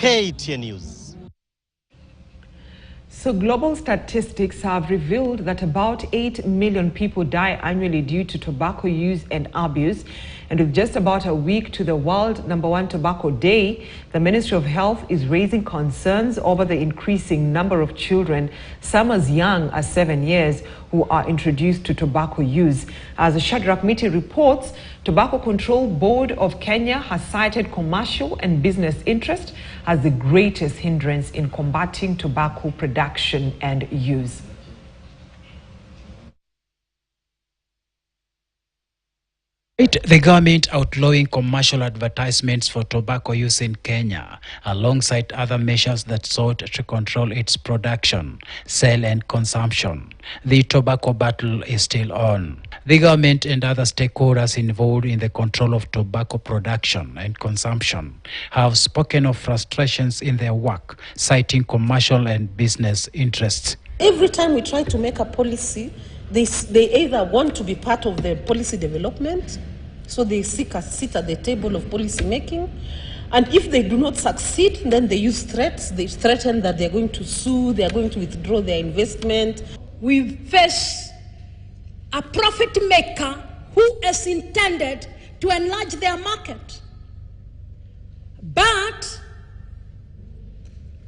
KTN News. So global statistics have revealed that about 8 million people die annually due to tobacco use and abuse. And with just about a week to the World #1 Tobacco Day, the Ministry of Health is raising concerns over the increasing number of children, some as young as 7 years, who are introduced to tobacco use. As Shadrach Miti reports, Tobacco Control Board of Kenya has cited commercial and business interest as the greatest hindrance in combating tobacco production and use. The government outlawing commercial advertisements for tobacco use in Kenya, alongside other measures that sought to control its production, sale and consumption. The tobacco battle is still on. The government and other stakeholders involved in the control of tobacco production and consumption have spoken of frustrations in their work, citing commercial and business interests. Every time we try to make a policy, they either want to be part of the policy development, so they seek a seat at the table of policy making, and if they do not succeed, then they use threats. They threaten that they're going to sue, they're going to withdraw their investment. We face a profit maker who is intended to enlarge their market.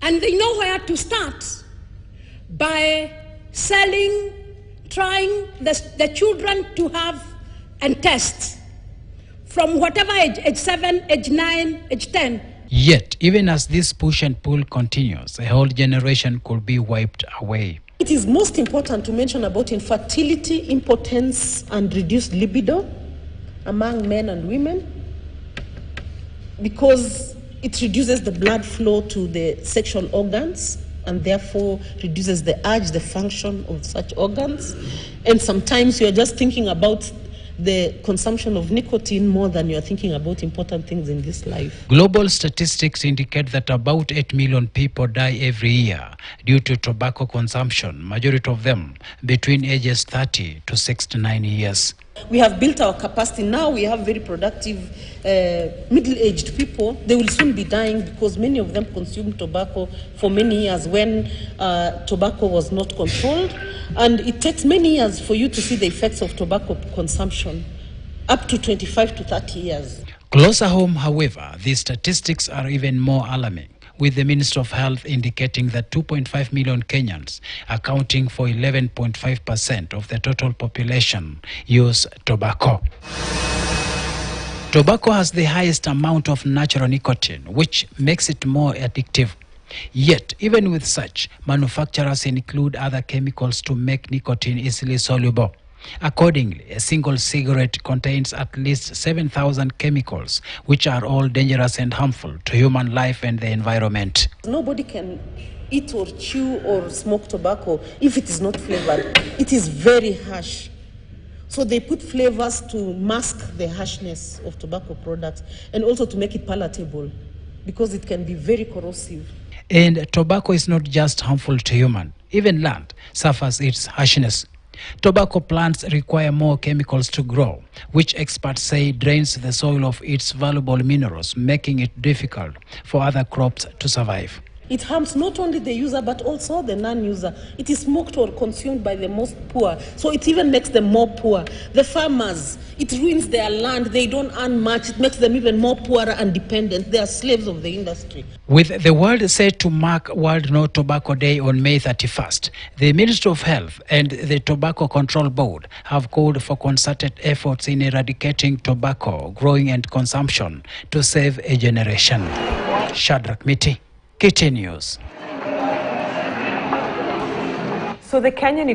And they know where to start by selling, trying the children to have and test from whatever age 7, age 9, age 10. Yet, even as this push and pull continues, a whole generation could be wiped away. It is most important to mention about infertility, impotence, and reduced libido among men and women, because it reduces the blood flow to the sexual organs and therefore reduces the urge, the function of such organs. And sometimes you are just thinking about the consumption of nicotine more than you are thinking about important things in this life. Global statistics indicate that about 8 million people die every year due to tobacco consumption, majority of them between ages 30 to 69 years. We have built our capacity. Now we have very productive middle-aged people. They will soon be dying because many of them consumed tobacco for many years when tobacco was not controlled. And it takes many years for you to see the effects of tobacco consumption, up to 25 to 30 years. Closer home, however, the statistics are even more alarming, with the Minister of Health indicating that 2.5 million Kenyans, accounting for 11.5% of the total population, use tobacco. Tobacco has the highest amount of natural nicotine, which makes it more addictive. Yet, even with such, manufacturers include other chemicals to make nicotine easily soluble. Accordingly, a single cigarette contains at least 7,000 chemicals, which are all dangerous and harmful to human life and the environment. Nobody can eat or chew or smoke tobacco if it is not flavored. It is very harsh. So they put flavors to mask the harshness of tobacco products and also to make it palatable, because it can be very corrosive. And tobacco is not just harmful to human. Even land suffers its harshness. Tobacco plants require more chemicals to grow, which experts say drains the soil of its valuable minerals, making it difficult for other crops to survive. It harms not only the user but also the non-user. It is smoked or consumed by the most poor, so it even makes them more poor. The farmers, it ruins their land, they don't earn much, it makes them even more poorer and dependent. They are slaves of the industry. With the world set to mark World No Tobacco Day on May 31st, the Ministry of Health and the Tobacco Control Board have called for concerted efforts in eradicating tobacco growing and consumption to save a generation. Shadrach Miti, KTN News. So the Kenyan economy